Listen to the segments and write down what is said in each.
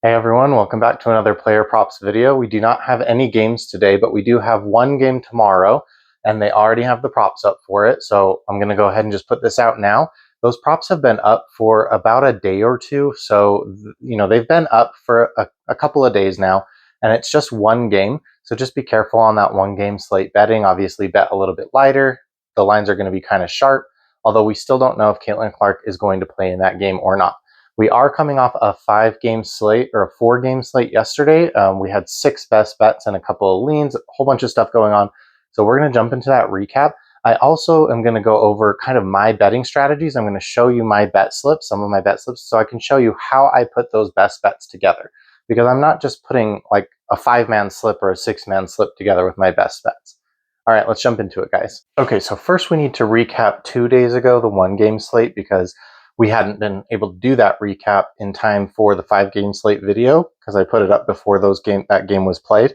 Hey everyone, welcome back to another player props video. We do not have any games today, but we do have one game tomorrow, and they already have the props up for it. So I'm going to go ahead and just put this out now. Those props have been up for about a day or two. So, they've been up for a couple of days now, and it's just one game. So just be careful on that one game slate betting. Obviously bet a little bit lighter. The lines are going to be kind of sharp, although we still don't know if Caitlin Clark is going to play in that game or not. We are coming off a 5-game slate or a 4-game slate yesterday. We had 6 best bets and a couple of leans, a whole bunch of stuff going on. So we're going to jump into that recap. I also am going to go over kind of my betting strategies. I'm going to show you my bet slips, some of my bet slips, so I can show you how I put those best bets together. Because I'm not just putting like a 5-man slip or a 6-man slip together with my best bets. All right, let's jump into it, guys. Okay, so first we need to recap 2 days ago, the 1-game slate, because we hadn't been able to do that recap in time for the 5-game slate video because I put it up before that game was played.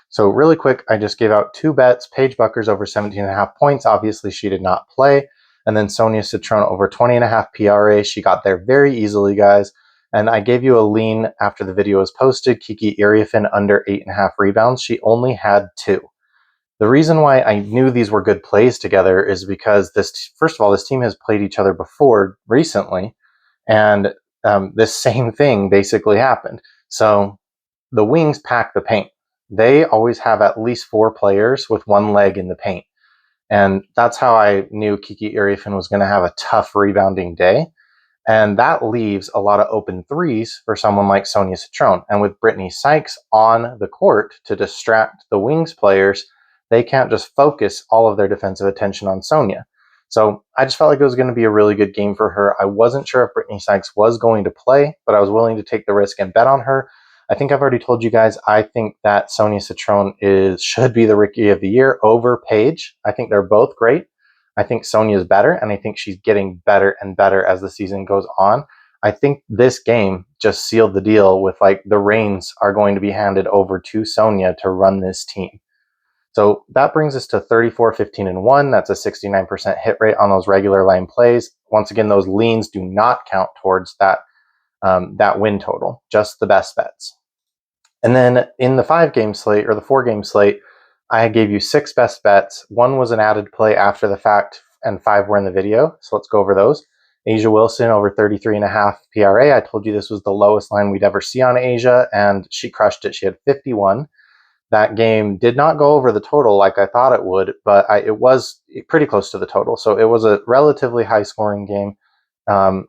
So really quick, I just gave out 2 bets. Paige Buckers over 17.5 points. Obviously, she did not play. And then Sonia Citron over 20.5 PRA. She got there very easily, guys. And I gave you a lean after the video was posted. Kiki Iriefin under 8.5 rebounds. She only had 2. The reason why I knew these were good plays together is because first of all, this team has played each other before recently, and this same thing basically happened. So the Wings pack the paint. They always have at least 4 players with one leg in the paint. And that's how I knew Kiki Iriefin was going to have a tough rebounding day. And that leaves a lot of open threes for someone like Sonia Citron. And with Brittany Sykes on the court to distract the Wings players, they can't just focus all of their defensive attention on Sonia. So I just felt like it was going to be a really good game for her. I wasn't sure if Brittany Sykes was going to play, but I was willing to take the risk and bet on her. I think I've already told you guys, I think that Sonia Citron should be the Rookie of the Year over Paige. I think they're both great. I think Sonia is better, and I think she's getting better and better as the season goes on. I think this game just sealed the deal with like the reins are going to be handed over to Sonia to run this team. So that brings us to 34, 15, and 1. That's a 69% hit rate on those regular line plays. Once again, those leans do not count towards that win total, just the best bets. And then in the 5-game slate or the 4-game slate, I gave you 6 best bets. 1 was an added play after the fact, and 5 were in the video. So let's go over those. Asia Wilson over 33.5 PRA. I told you this was the lowest line we'd ever see on Asia, and she crushed it. She had 51. That game did not go over the total like I thought it would, but it was pretty close to the total. So it was a relatively high-scoring game. I'm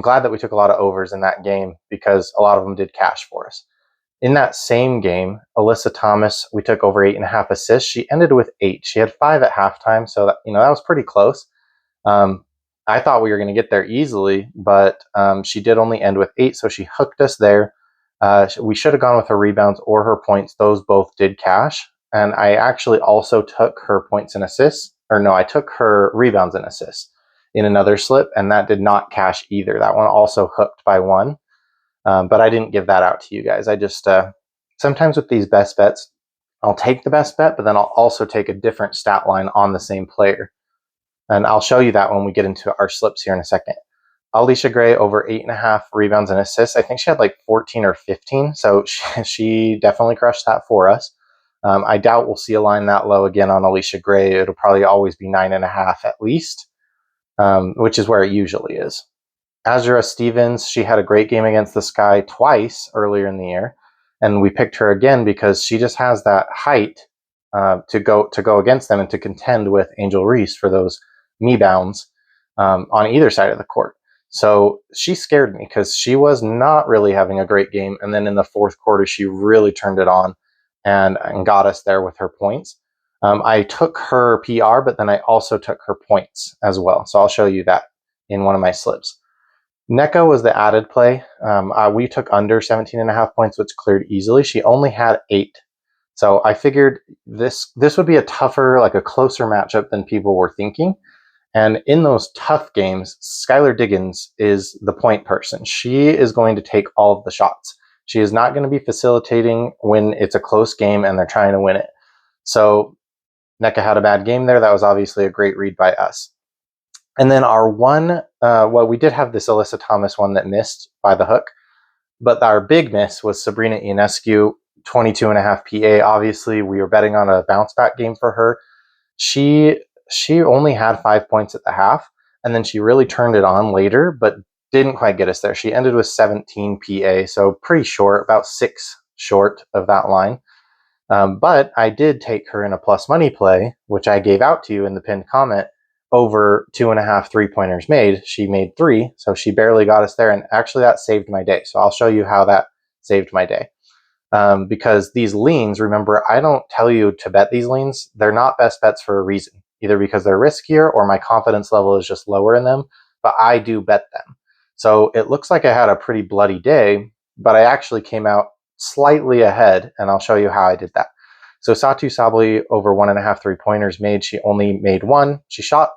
glad that we took a lot of overs in that game because a lot of them did cash for us. In that same game, Alyssa Thomas, we took over 8.5 assists. She ended with 8. She had 5 at halftime, so that was pretty close. I thought we were going to get there easily, but she did only end with 8, so she hooked us there. We should have gone with her rebounds or her points. Those both did cash. And I actually also took her points and assists. Or no, I took her rebounds and assists in another slip, and that did not cash either. That one also hooked by 1. But I didn't give that out to you guys. I just, sometimes with these best bets, I'll take the best bet, but then I'll also take a different stat line on the same player. And I'll show you that when we get into our slips here in a second. Alicia Gray over 8.5 rebounds and assists. I think she had like 14 or 15, so she definitely crushed that for us. I doubt we'll see a line that low again on Alicia Gray. It'll probably always be 9.5 at least, which is where it usually is. Azura Stevens, she had a great game against the Sky twice earlier in the year, and we picked her again because she just has that height to go against them and to contend with Angel Reese for those knee bounds on either side of the court. So she scared me because she was not really having a great game. And then in the 4th quarter, she really turned it on and got us there with her points. I took her PR, but then I also took her points as well. So I'll show you that in one of my slips. Neko was the added play. We took under 17.5 points, which cleared easily. She only had 8. So I figured this would be a tougher, like a closer matchup than people were thinking. And in those tough games, Skylar Diggins is the point person. She is going to take all of the shots. She is not going to be facilitating when it's a close game and they're trying to win it. So Nneka had a bad game there. That was obviously a great read by us. And then our one, we did have this Alyssa Thomas one that missed by the hook. But our big miss was Sabrina Ionescu, 22.5 PA. Obviously, we were betting on a bounce back game for her. She only had 5 points at the half, and then she really turned it on later, but didn't quite get us there. She ended with 17 PA, so pretty short, about 6 short of that line. But I did take her in a plus money play, which I gave out to you in the pinned comment, over 2.5 3-pointers made. She made 3, so she barely got us there, and actually that saved my day. So I'll show you how that saved my day. Because these leans, remember, I don't tell you to bet these leans. They're not best bets for a reason, either because they're riskier or my confidence level is just lower in them, but I do bet them. So it looks like I had a pretty bloody day, but I actually came out slightly ahead, and I'll show you how I did that. So Satu Sabli over 1.5 3-pointers made. She only made 1. She shot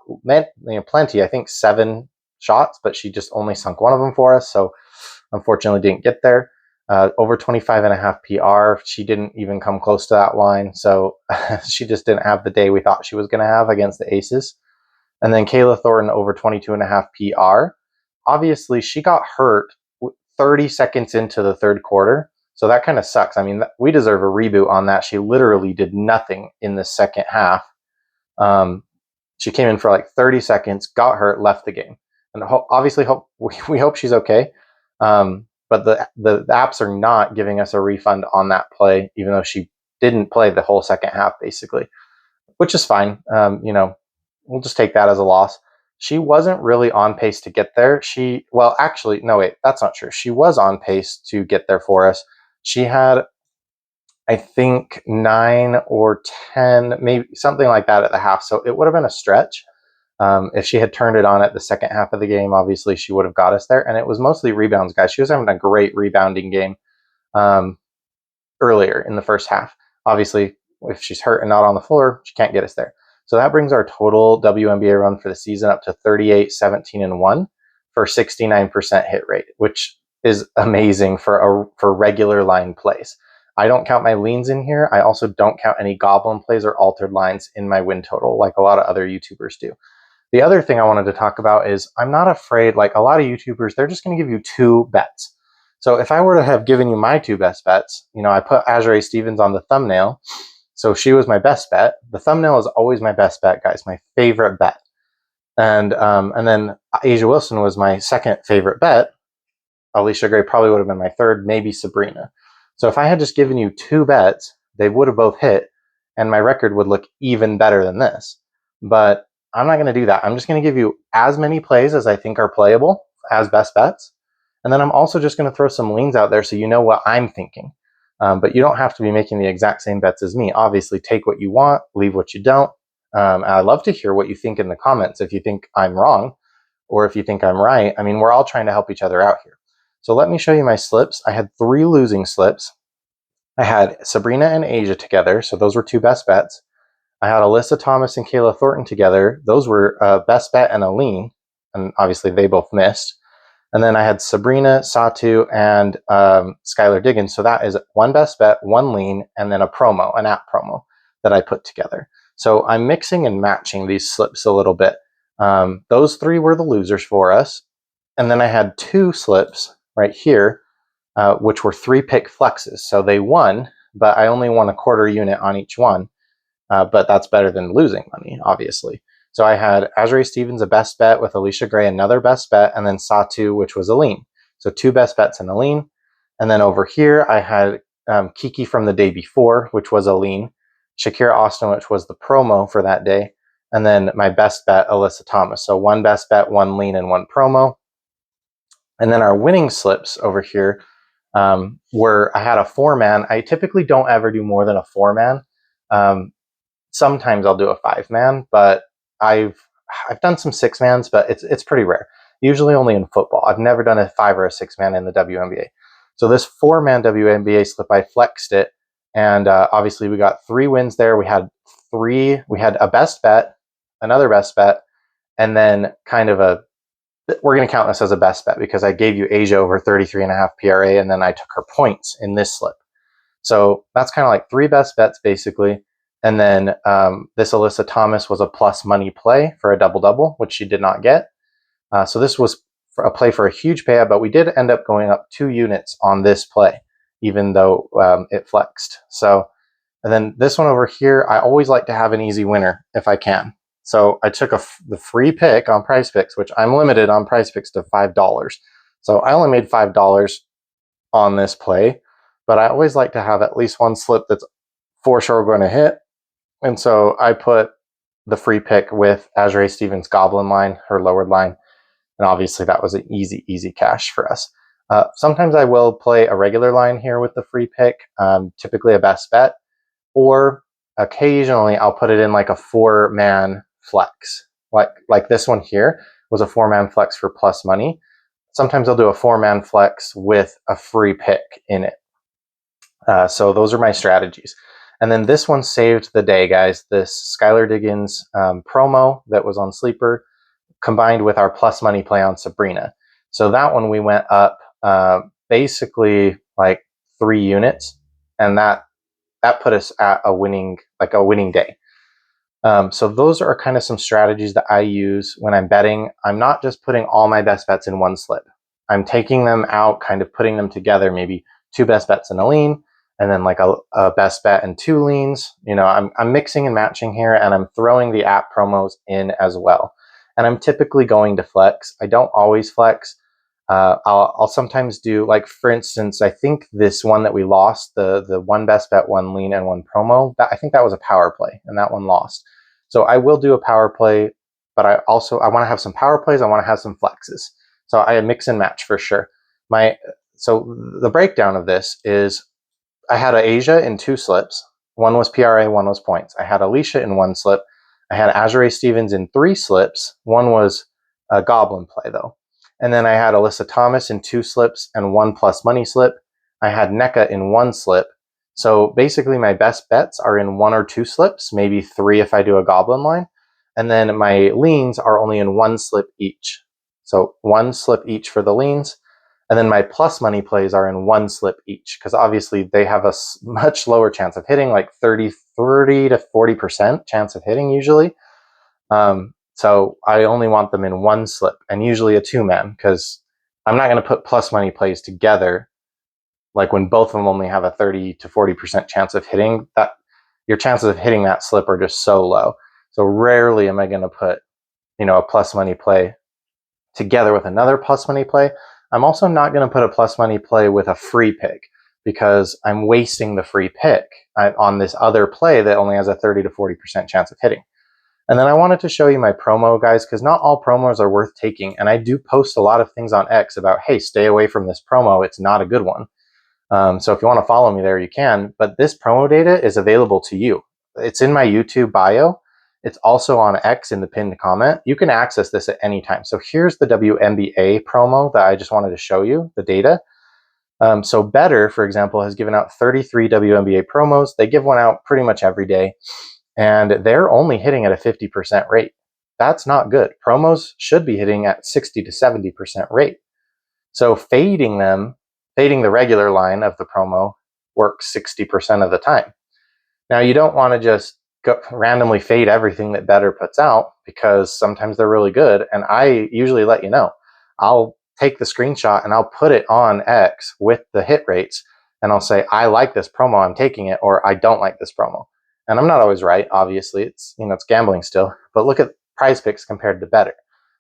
plenty, I think 7 shots, but she just only sunk 1 of them for us. So unfortunately didn't get there. Over 25.5 PR. She didn't even come close to that line. So she just didn't have the day we thought she was going to have against the Aces. And then Kayla Thornton over 22.5 PR. Obviously, she got hurt 30 seconds into the third quarter. So that kind of sucks. I mean, we deserve a reboot on that. She literally did nothing in the second half. She came in for like 30 seconds, got hurt, left the game. And obviously, we hope she's okay. But the apps are not giving us a refund on that play, even though she didn't play the whole second half, basically, which is fine. We'll just take that as a loss. She wasn't really on pace to get there. Actually, no, wait, that's not true. She was on pace to get there for us. She had, I think, 9 or 10, maybe something like that at the half. So it would have been a stretch. If she had turned it on at the second half of the game, obviously she would have got us there. And it was mostly rebounds, guys. She was having a great rebounding game earlier in the first half. Obviously, if she's hurt and not on the floor, she can't get us there. So that brings our total WNBA run for the season up to 38, 17, and 1 for 69% hit rate, which is amazing for regular line plays. I don't count my leans in here. I also don't count any goblin plays or altered lines in my win total like a lot of other YouTubers do. The other thing I wanted to talk about is I'm not afraid, like a lot of YouTubers, they're just going to give you 2 bets. So if I were to have given you my 2 best bets, I put Azure Stevens on the thumbnail. So she was my best bet. The thumbnail is always my best bet, guys, my favorite bet. And then Asia Wilson was my second favorite bet. Alicia Gray probably would have been my third, maybe Sabrina. So if I had just given you 2 bets, they would have both hit, and my record would look even better than this. But I'm not going to do that. I'm just going to give you as many plays as I think are playable as best bets. And then I'm also just going to throw some leans out there so you know what I'm thinking. But you don't have to be making the exact same bets as me. Obviously, take what you want, leave what you don't. I'd love to hear what you think in the comments if you think I'm wrong or if you think I'm right. I mean, we're all trying to help each other out here. So let me show you my slips. I had 3 losing slips. I had Sabrina and Asia together, so those were 2 best bets. I had Alyssa Thomas and Kayla Thornton together. Those were a best bet and a lean, and obviously they both missed. And then I had Sabrina, Satu, and Skylar Diggins. So that is 1 best bet, 1 lean, and then a promo, an app promo that I put together. So I'm mixing and matching these slips a little bit. Those 3 were the losers for us. And then I had 2 slips right here, which were 3-pick flexes. So they won, but I only won a quarter unit on each one. But that's better than losing money, obviously. So I had Azure Stevens, a best bet, with Alicia Gray, another best bet, and then Satu, which was a lean. So 2 best bets and a lean. And then over here, I had Kiki from the day before, which was a lean. Shakira Austin, which was the promo for that day. And then my best bet, Alyssa Thomas. So 1 best bet, 1 lean, and 1 promo. And then our winning slips over here were, I had a 4-man. I typically don't ever do more than a 4-man. Sometimes I'll do a 5-man, but I've done some 6-mans, but it's pretty rare. Usually only in football. I've never done a 5 or a 6-man in the WNBA. So this 4-man WNBA slip, I flexed it, and obviously we got 3 wins there. We had a best bet, another best bet, and then kind of we're going to count this as a best bet because I gave you Asia over 33.5 PRA, and then I took her points in this slip. So that's kind of like 3 best bets basically. And then this Alyssa Thomas was a plus money play for a double-double, which she did not get. So this was a play for a huge payout, but we did end up going up 2 units on this play, even though it flexed. So, and then this one over here, I always like to have an easy winner if I can. So I took the free pick on Prize Picks, which I'm limited on Prize Picks to $5. So I only made $5 on this play, but I always like to have at least one slip that's for sure going to hit. And so I put the free pick with Azure Stevens' goblin line, her lowered line. And obviously that was an easy cash for us. Sometimes I will play a regular line here with the free pick, typically a best bet, or occasionally I'll put it in like a 4-man flex. Like this one here was a 4-man flex for plus money. Sometimes I'll do a 4-man flex with a free pick in it. So those are my strategies. And then this one saved the day, guys. This Skylar Diggins promo that was on Sleeper combined with our plus money play on Sabrina. So that one we went up basically like 3 units, and that put us at a winning day. So those are kind of some strategies that I use when I'm betting. I'm not just putting all my best bets in one slip. I'm taking them out, kind of putting them together, maybe 2 best bets in a lean, and then like a best bet and 2 leans. You know, I'm mixing and matching here, and I'm throwing the app promos in as well. And I'm typically going to flex. I don't always flex. I'll sometimes do, like, for instance, I think this one that we lost, the 1 best bet, 1 lean, and 1 promo, I think that was a power play, and that one lost. So I will do a power play, but I want to have some power plays. I want to have some flexes. So I mix and match for sure. So the breakdown of this is I had Asia in 2 slips. One was PRA, one was points. I had Alicia in 1 slip. I had Azure Stevens in 3 slips. One was a goblin play though. And then I had Alyssa Thomas in 2 slips and 1 plus money slip. I had NECA in 1 slip. So basically my best bets are in 1 or 2 slips, maybe 3 if I do a goblin line. And then my leans are only in 1 slip each. So 1 slip each for the leans. And then my plus money plays are in 1 slip each, because obviously they have a much lower chance of hitting, like 30 to 40% chance of hitting usually. So I only want them in 1 slip, and usually a 2-man, because I'm not going to put plus money plays together. Like when both of them only have a 30 to 40% chance of hitting, that your chances of hitting that slip are just so low. So rarely am I going to put, a plus money play together with another plus money play. I'm also not going to put a plus money play with a free pick, because I'm wasting the free pick on this other play that only has a 30 to 40% chance of hitting. And then I wanted to show you my promo, guys, because not all promos are worth taking. And I do post a lot of things on X about, hey, stay away from this promo. It's not a good one. So if you want to follow me there, you can. But this promo data is available to you. It's in my YouTube bio. It's also on X in the pinned comment. You can access this at any time. So here's the WNBA promo that I just wanted to show you, the data. So Better, for example, has given out 33 WNBA promos. They give one out pretty much every day, and they're only hitting at a 50% rate. That's not good. Promos should be hitting at 60 to 70% rate. So fading the regular line of the promo works 60% of the time. Now, you don't want to just randomly fade everything that Better puts out, because sometimes they're really good, and I usually let you know. I'll take the screenshot and I'll put it on X with the hit rates, and I'll say, I like this promo, I'm taking it, or I don't like this promo. And I'm not always right, obviously. It's gambling still. But look at Prize Picks compared to Better.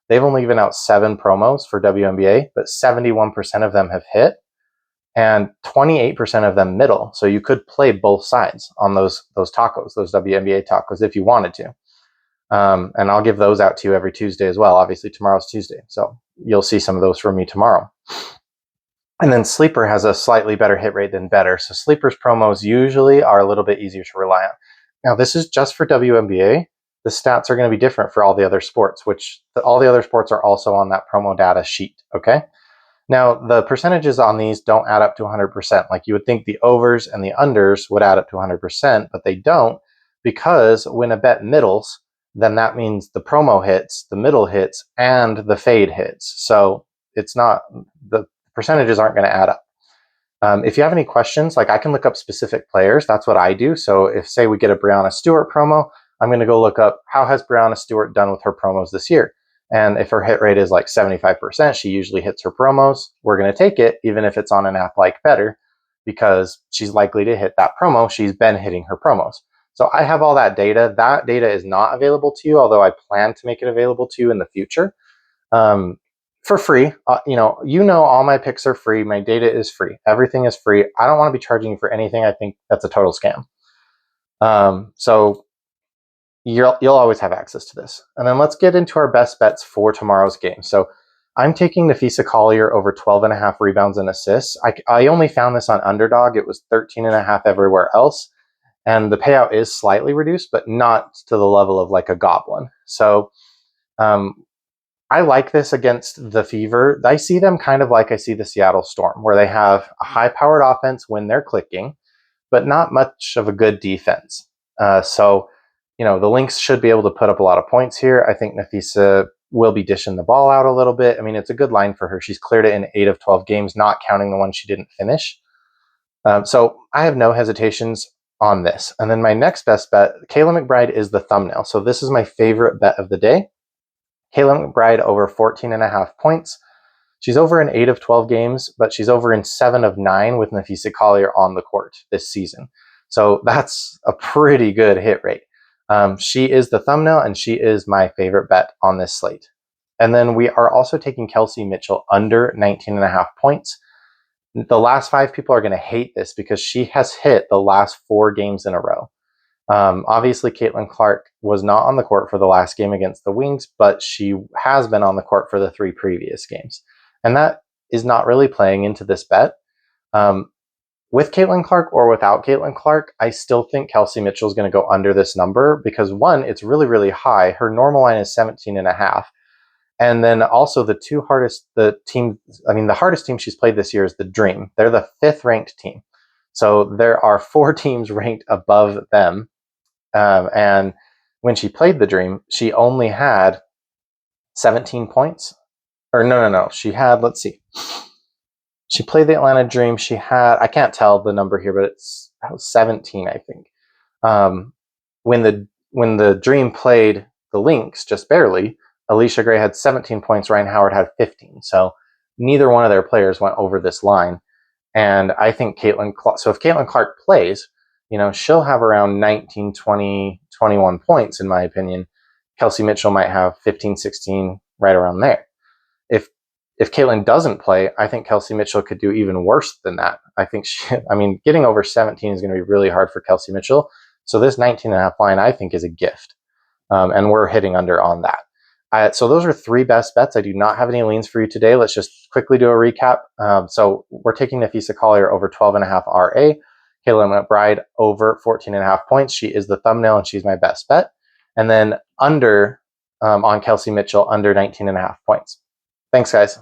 They've only given out 7 promos for WNBA, but 71% of them have hit, and 28% of them middle. So you could play both sides on those tacos, those WNBA tacos, if you wanted to. And I'll give those out to you every Tuesday as well. Obviously, tomorrow's Tuesday, so you'll see some of those from me tomorrow. And then Sleeper has a slightly better hit rate than Better. So Sleeper's promos usually are a little bit easier to rely on. Now, this is just for WNBA. The stats are going to be different for all the other sports, which all the other sports are also on that promo data sheet, okay? Now, the percentages on these don't add up to 100%. Like you would think the overs and the unders would add up to 100%, but they don't, because when a bet middles, then that means the promo hits, the middle hits, and the fade hits. So it's not, the percentages aren't going to add up. If you have any questions, like I can look up specific players. That's what I do. So if, say, we get a Breanna Stewart promo, I'm going to go look up how has Breanna Stewart done with her promos this year. And if her hit rate is like 75%, she usually hits her promos. We're going to take it, even if it's on an app like Better, because she's likely to hit that promo. She's been hitting her promos. So I have all that data. That data is not available to you, although I plan to make it available to you in the future for free. You know, all my picks are free. My data is free. Everything is free. I don't want to be charging you for anything. I think that's a total scam. So you'll always have access to this. And then let's get into our best bets for tomorrow's game. So I'm taking Napheesa Collier over 12.5 rebounds and assists. I only found this on Underdog. It was 13.5 everywhere else. And the payout is slightly reduced, but not to the level of like a goblin. So I like this against the Fever. I see them kind of like I see the Seattle Storm, where they have a high-powered offense when they're clicking, but not much of a good defense. So the Lynx should be able to put up a lot of points here. I think Napheesa will be dishing the ball out a little bit. I mean, it's a good line for her. She's cleared it in 8 of 12 games, not counting the one she didn't finish. So I have no hesitations on this. And then my next best bet, Kayla McBride is the thumbnail. So this is my favorite bet of the day. Kayla McBride over 14.5 points. She's over in 8 of 12 games, but she's over in 7 of 9 with Napheesa Collier on the court this season. So that's a pretty good hit rate. She is the thumbnail, and she is my favorite bet on this slate. And then we are also taking Kelsey Mitchell under 19.5 points. The last 5 people are going to hate this because she has hit the last 4 games in a row. Obviously, Caitlin Clark was not on the court for the last game against the Wings, but she has been on the court for the 3 previous games. And that is not really playing into this bet. With Caitlin Clark or without Caitlin Clark, I still think Kelsey Mitchell is going to go under this number because, one, it's really, really high. Her normal line is 17.5. And then also the hardest team she's played this year is the Dream. They're the 5th ranked team. So there are 4 teams ranked above them. And when she played the Dream, she only had 17 points. Or no. She had, let's see. She played the Atlanta Dream. She had, I can't tell the number here, but it's 17, I think. When the Dream played the Lynx, just barely, Alicia Gray had 17 points. Ryan Howard had 15. So neither one of their players went over this line. And I think so if Caitlin Clark plays, she'll have around 19, 20, 21 points, in my opinion. Kelsey Mitchell might have 15, 16, right around there. If Caitlin doesn't play, I think Kelsey Mitchell could do even worse than that. I think getting over 17 is going to be really hard for Kelsey Mitchell. So this 19.5 line, I think, is a gift. And we're hitting under on that. So those are 3 best bets. I do not have any leans for you today. Let's just quickly do a recap. So we're taking Napheesa Collier over 12.5 RA. Kayla McBride over 14.5 points. She is the thumbnail, and she's my best bet. And then under on Kelsey Mitchell under 19.5 points. Thanks, guys.